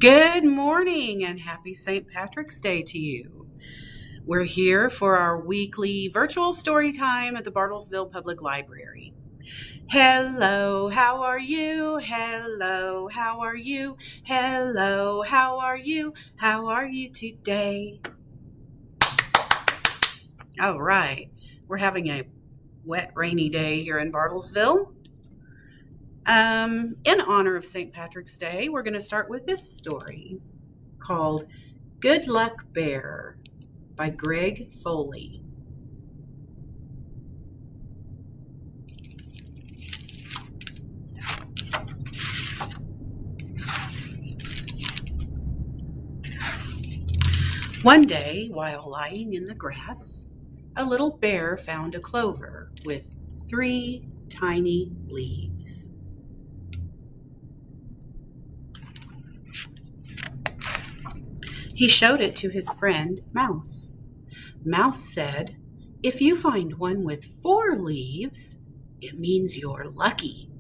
Good morning and happy St. Patrick's Day to you. We're here for our weekly virtual story time at the Bartlesville Public Library. Hello, how are you? Hello, how are you? Hello, how are you? How are you today? All right, we're having a wet, rainy day here in Bartlesville. In honor of St. Patrick's Day, we're going to start with this story called Good Luck Bear by Greg Foley. One day, while lying in the grass, a little bear found a clover with 3 tiny leaves. He showed it to his friend Mouse. Mouse said, "If you find one with 4 leaves, it means you're lucky."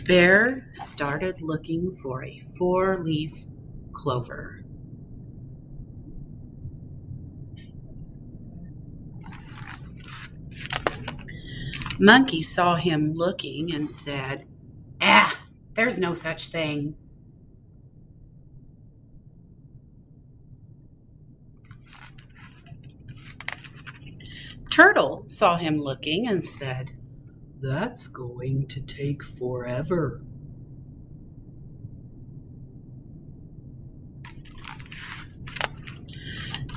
Bear started looking for a 4-leaf clover. Monkey saw him looking and said, there's no such thing." Turtle saw him looking and said, "That's going to take forever."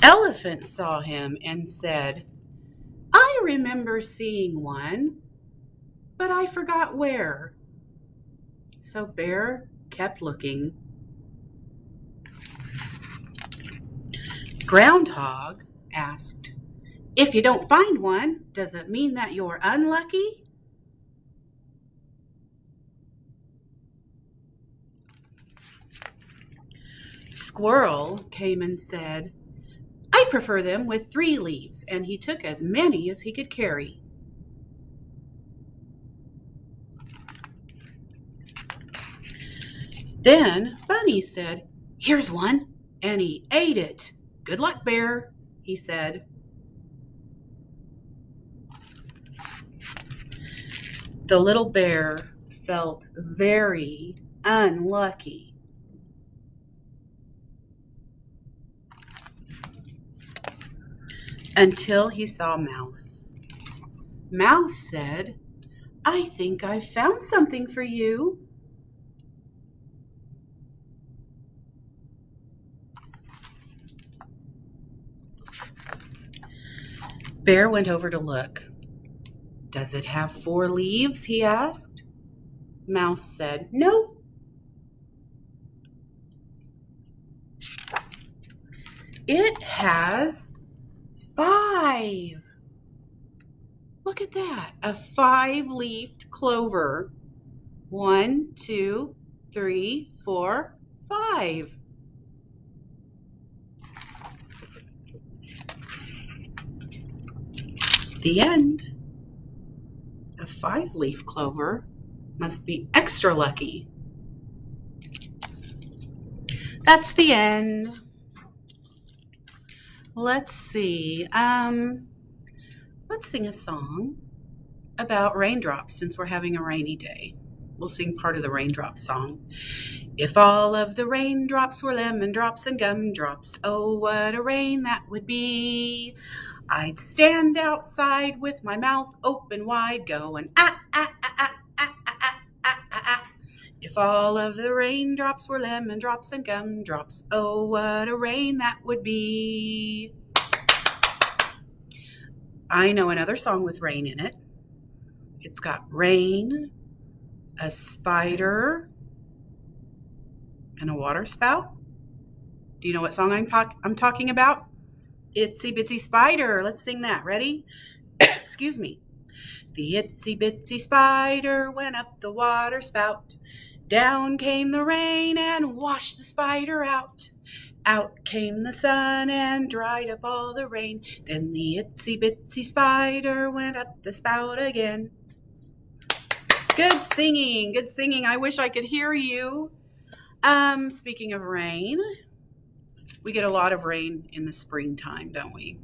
Elephant saw him and said, "I remember seeing one, but I forgot where." So Bear kept looking. Groundhog asked, "If you don't find one, does it mean that you're unlucky?" Squirrel came and said, "I prefer them with 3 leaves," and he took as many as he could carry. Then Bunny said, "Here's one," and he ate it. "Good luck, Bear," he said. The little bear felt very unlucky. Until he saw Mouse. Mouse said, "I think I've found something for you." Bear went over to look. "Does it have 4 leaves?" he asked. Mouse said, "No." "It has 5. Look at that, a 5-leafed clover. 1, 2, 3, 4, 5. The end. A 5-leaf clover must be extra lucky. That's the end. Let's see. Let's sing a song about raindrops since we're having a rainy day. We'll sing part of the raindrop song. If all of the raindrops were lemon drops and gumdrops, oh, what a rain that would be. I'd stand outside with my mouth open wide going, ah, ah, ah, ah, ah, ah, ah, ah, ah, ah. If all of the raindrops were lemon drops and gumdrops, oh, what a rain that would be. I know another song with rain in it. It's got rain, a spider, and a water spout. Do you know what song I'm talking about? Itsy Bitsy Spider. Let's sing that. Ready? Excuse me. The itsy bitsy spider went up the water spout. Down came the rain and washed the spider out. Out came the sun and dried up all the rain. Then the itsy bitsy spider went up the spout again. Good singing. Good singing. I wish I could hear you. Speaking of rain, we get a lot of rain in the springtime, don't we?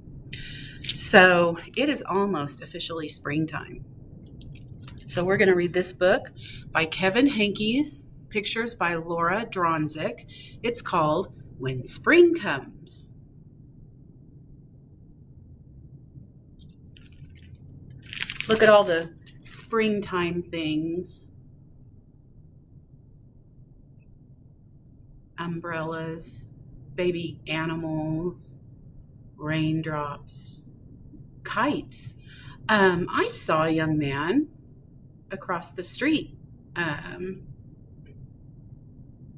So it is almost officially springtime. So we're going to read this book by Kevin Henkes, pictures by Laura Dronzik. It's called When Spring Comes. Look at all the springtime things. Umbrellas, baby animals, raindrops, kites. I saw a young man across the street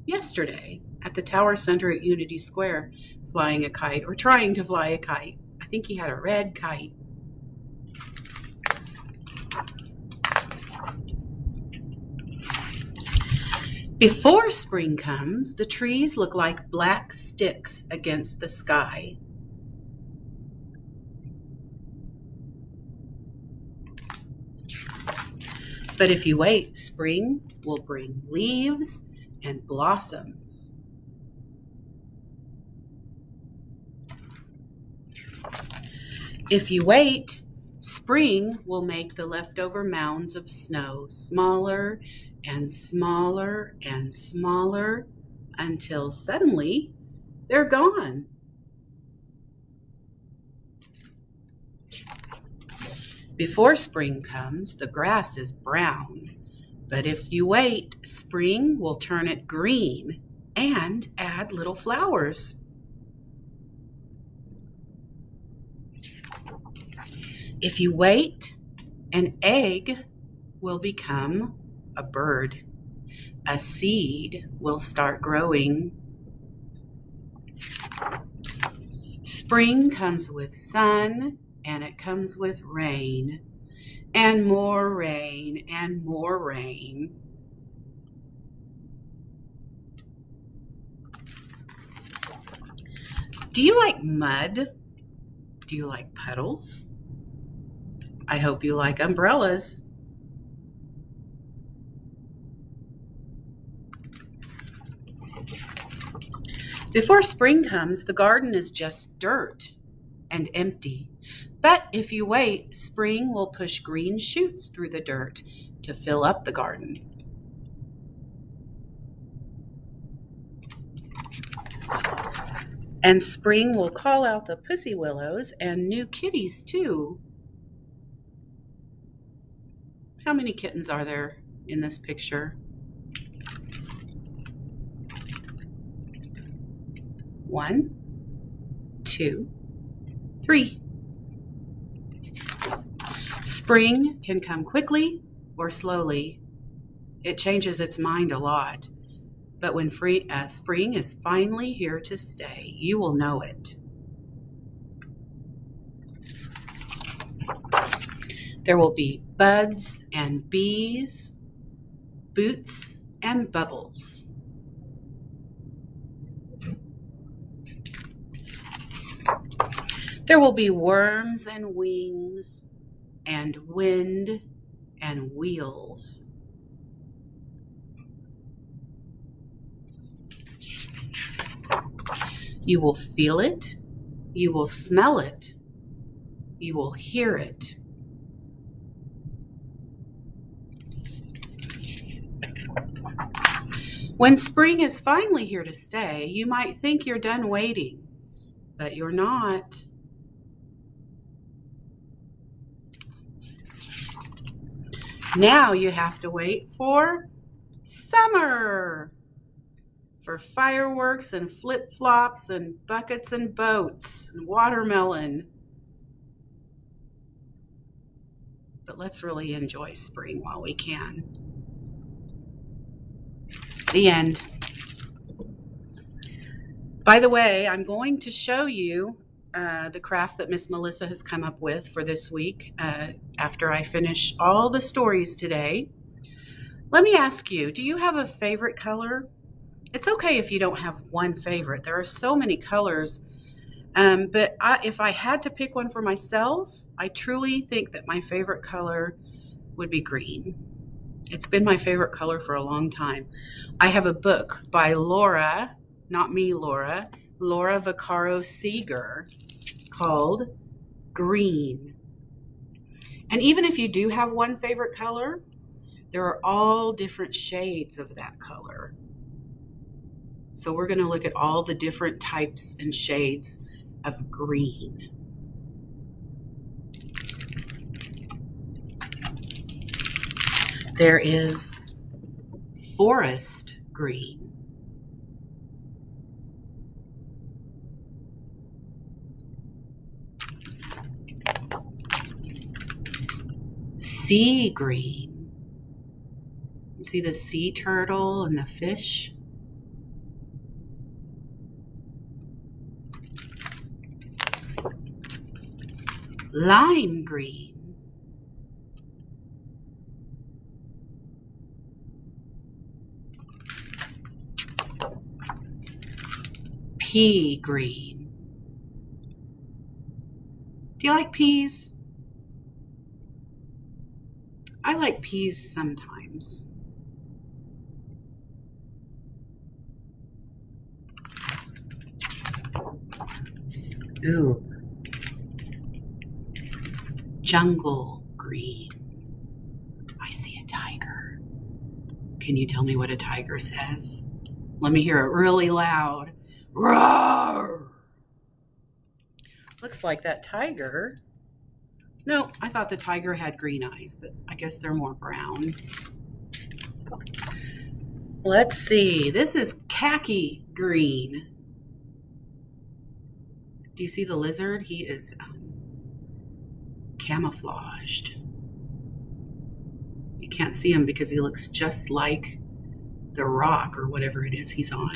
yesterday at the Tower Center at Unity Square flying a kite, or trying to fly a kite. I think he had a red kite. Before spring comes, the trees look like black sticks against the sky. But if you wait, spring will bring leaves and blossoms. If you wait, spring will make the leftover mounds of snow smaller and smaller and smaller until suddenly they're gone. Before spring comes, the grass is brown, but if you wait, spring will turn it green and add little flowers. If you wait, an egg will become a bird. A seed will start growing. Spring comes with sun, and it comes with rain, and more rain, and more rain. Do you like mud? Do you like puddles? I hope you like umbrellas. Before spring comes, the garden is just dirt and empty. But if you wait, spring will push green shoots through the dirt to fill up the garden. And spring will call out the pussy willows and new kitties too. How many kittens are there in this picture? 1, 2, 3. Spring can come quickly or slowly. It changes its mind a lot. But when spring is finally here to stay, you will know it. There will be buds and bees, boots and bubbles. There will be worms and wings and wind and wheels. You will feel it, you will smell it, you will hear it. When spring is finally here to stay, you might think you're done waiting, but you're not. Now you have to wait for summer, for fireworks and flip-flops and buckets and boats and watermelon. But let's really enjoy spring while we can. The end. By the way, I'm going to show you the craft that Miss Melissa has come up with for this week after I finish all the stories today. Let me ask you, do you have a favorite color? It's okay if you don't have one favorite. There are so many colors. But if I had to pick one for myself, I truly think that my favorite color would be green. It's been my favorite color for a long time. I have a book by Laura, not me, Laura Vaccaro Seeger, called Green. And even if you do have one favorite color, there are all different shades of that color. So we're going to look at all the different types and shades of green. There is forest green, sea green. You see the sea turtle and the fish? Lime green. Pea green. Do you like peas? I like peas sometimes. Ooh. Jungle green. I see a tiger. Can you tell me what a tiger says? Let me hear it really loud. Roar! Looks like that tiger. No, I thought the tiger had green eyes, but I guess they're more brown. Let's see. This is khaki green. Do you see the lizard? He is camouflaged. You can't see him because he looks just like the rock or whatever it is he's on.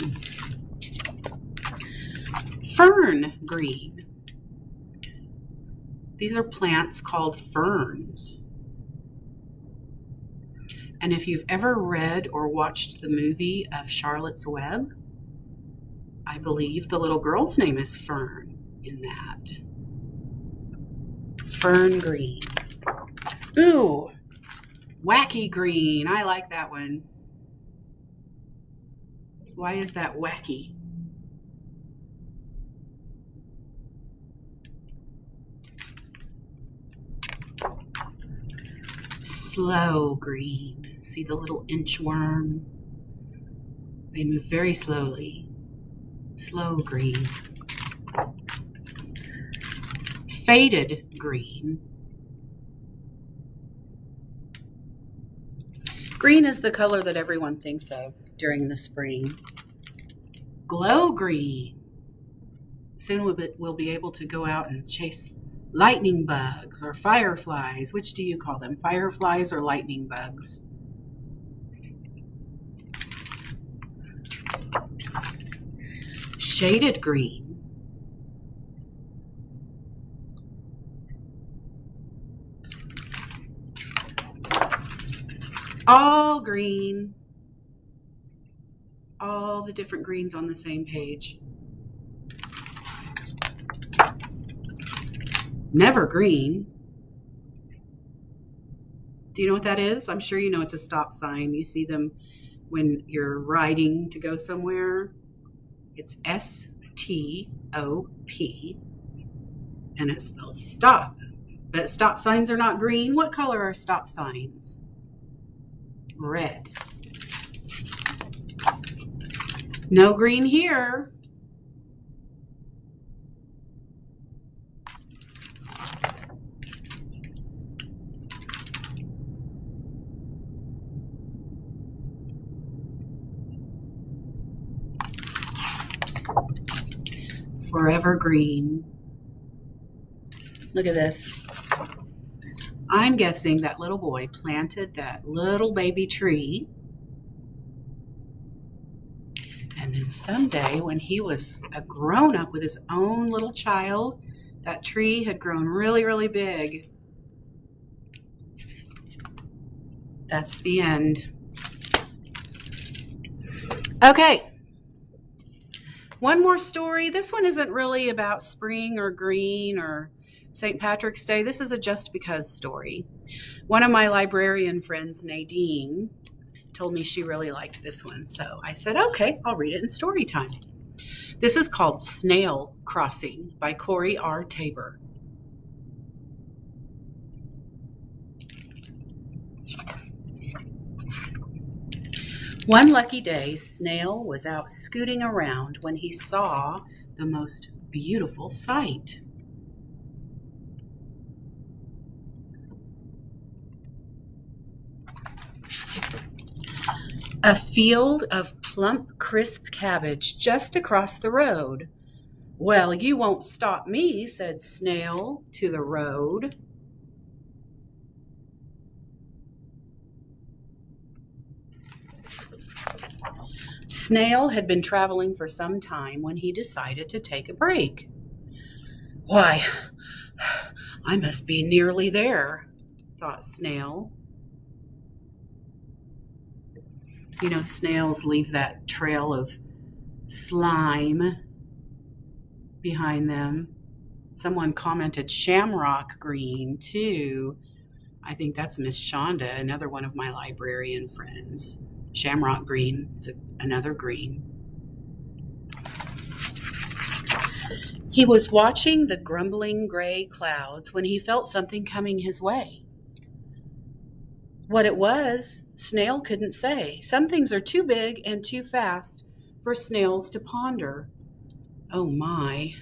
Fern green. These are plants called ferns. And if you've ever read or watched the movie of Charlotte's Web, I believe the little girl's name is Fern in that. Fern green. Ooh, wacky green. I like that one. Why is that wacky? Slow green. See the little inchworm? They move very slowly. Slow green. Faded green. Green is the color that everyone thinks of during the spring. Glow green. Soon we'll be able to go out and chase lightning bugs or fireflies. Which do you call them? Fireflies or lightning bugs? Shaded green. All green. All the different greens on the same page. Never green. Do you know what that is? I'm sure you know it's a stop sign. You see them when you're riding to go somewhere. It's S-T-O-P, and it spells stop. But stop signs are not green. What color are stop signs? Red. No green here. Forever green. Look at this. I'm guessing that little boy planted that little baby tree. And then someday when he was a grown-up with his own little child, that tree had grown really, really big. That's the end. Okay. One more story. This one isn't really about spring or green or St. Patrick's Day. This is a just because story. One of my librarian friends, Nadine, told me she really liked this one. So I said, okay, I'll read it in story time. This is called Snail Crossing by Corey R. Tabor. One lucky day, Snail was out scooting around when he saw the most beautiful sight. A field of plump, crisp cabbage just across the road. Well, you won't stop me, said Snail to the road. Snail had been traveling for some time when he decided to take a break. Why, I must be nearly there, thought Snail. You know, snails leave that trail of slime behind them. Someone commented shamrock green, too. I think that's Miss Shonda, another one of my librarian friends. Shamrock green is another green. He was watching the grumbling gray clouds when he felt something coming his way. What it was, Snail couldn't say. Some things are too big and too fast for snails to ponder. Oh my.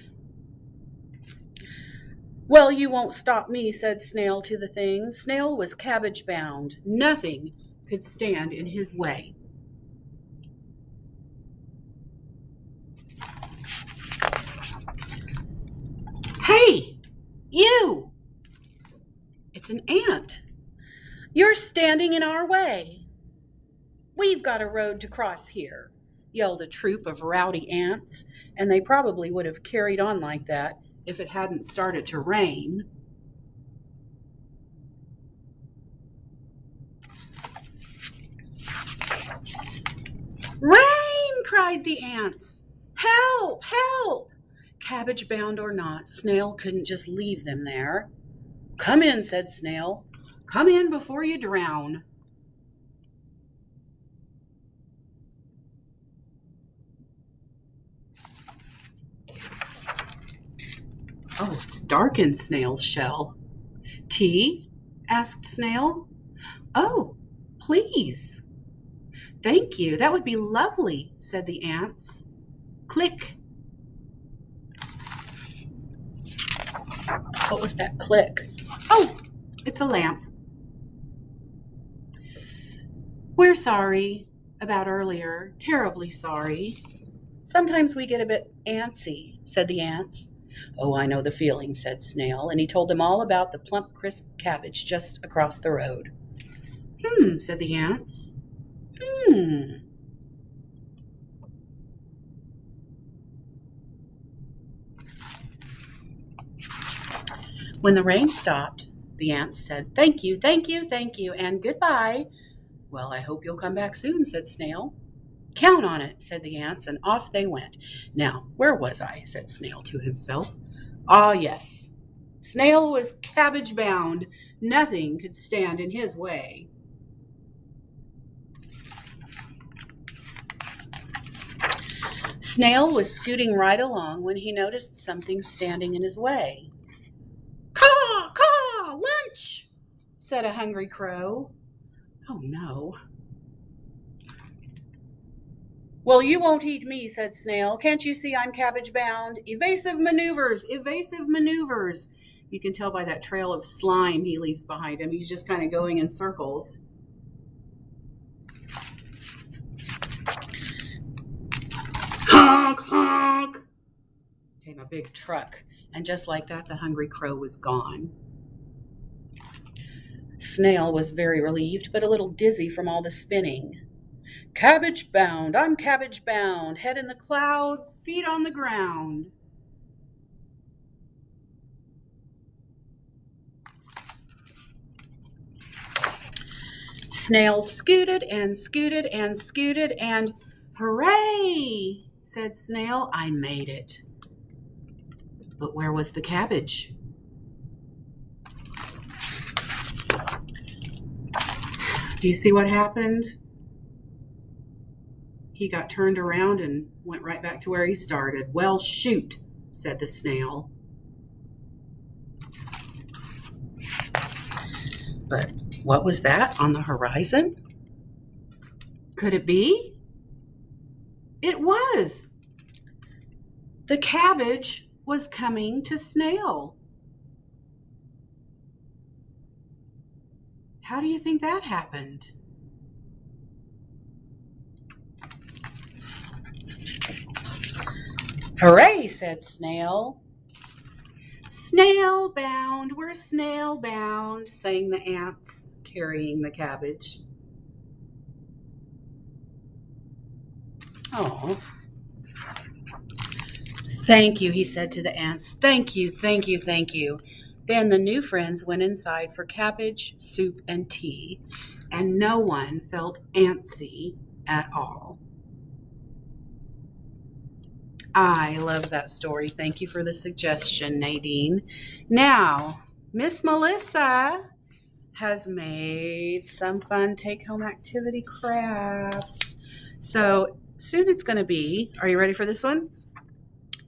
Well, you won't stop me, said Snail to the thing. Snail was cabbage bound. Nothing could stand in his way. Hey, you! It's an ant. You're standing in our way. We've got a road to cross here, yelled a troop of rowdy ants, and they probably would have carried on like that if it hadn't started to rain. Rain! Cried the ants. Help! Help! Cabbage bound or not, Snail couldn't just leave them there. Come in, said Snail. Come in before you drown. Oh, it's dark in Snail's shell. Tea? Asked Snail. Oh, please. Thank you. That would be lovely, said the ants. Click. What was that click? Oh, it's a lamp. We're sorry about earlier. Terribly sorry. Sometimes we get a bit antsy, said the ants. Oh, I know the feeling, said Snail, and he told them all about the plump, crisp cabbage just across the road. Said the ants. When the rain stopped, the ants said, thank you, thank you, thank you, and goodbye. Well, I hope you'll come back soon, said Snail. Count on it, said the ants, and off they went. Now, where was I? Said Snail to himself. Ah, yes. Snail was cabbage bound. Nothing could stand in his way. Snail was scooting right along when he noticed something standing in his way. Caw, caw, lunch, said a hungry crow. Oh, no. Well, you won't eat me, said Snail. Can't you see I'm cabbage bound? Evasive maneuvers, evasive maneuvers. You can tell by that trail of slime he leaves behind him. He's just kind of going in circles. Honk, honk, came a big truck, and just like that, the hungry crow was gone. Snail was very relieved, but a little dizzy from all the spinning. Cabbage bound, I'm cabbage bound, head in the clouds, feet on the ground. Snail scooted and scooted and scooted, and hooray, said Snail, I made it. But where was the cabbage? Do you see what happened? He got turned around and went right back to where he started. Well, shoot, said the snail. But what was that on the horizon? Could it be? It was. The cabbage was coming to Snail. How do you think that happened? Hooray, said Snail. Snail bound, we're snail bound, sang the ants carrying the cabbage. Oh. Thank you, he said to the ants. Thank you, thank you, thank you. Then the new friends went inside for cabbage, soup, and tea, and no one felt antsy at all. I love that story. Thank you for the suggestion, Nadine. Now, Miss Melissa has made some fun take-home activity crafts. So soon it's going to be, are you ready for this one?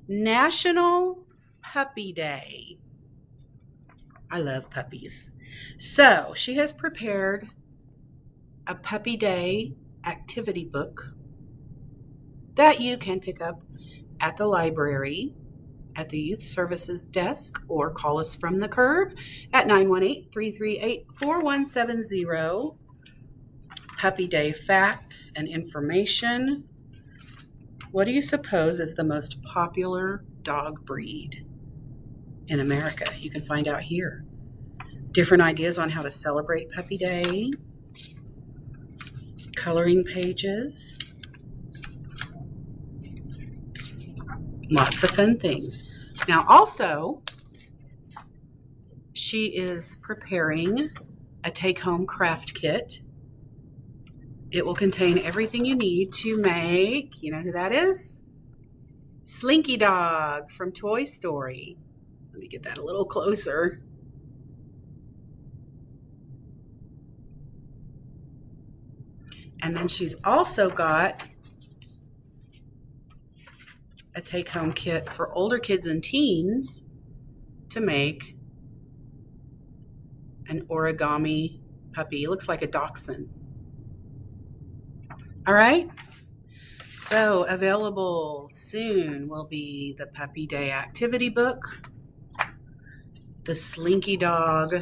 National Puppy Day. I love puppies. So she has prepared a Puppy Day activity book that you can pick up at the library, at the youth services desk, or call us from the curb at 918-338-4170. Puppy Day facts and information. What do you suppose is the most popular dog breed in America? You can find out here. Different ideas on how to celebrate Puppy Day. Coloring pages. Lots of fun things. Now also, she is preparing a take-home craft kit. It will contain everything you need to make, you know who that is? Slinky Dog from Toy Story. Let me get that a little closer. And then she's also got a take-home kit for older kids and teens to make an origami puppy. It looks like a dachshund. All right, so available soon will be the Puppy Day activity book, the Slinky Dog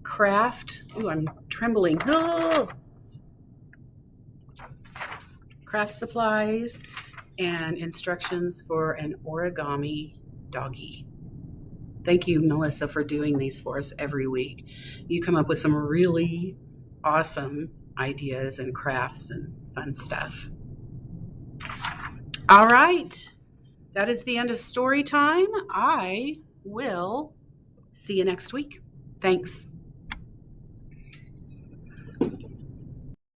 craft. Ooh, I'm trembling. Oh! Craft supplies and instructions for an origami doggy. Thank you, Melissa, for doing these for us every week. You come up with some really awesome ideas and crafts and fun stuff. All right, that is the end of story time. I will see you next week. Thanks.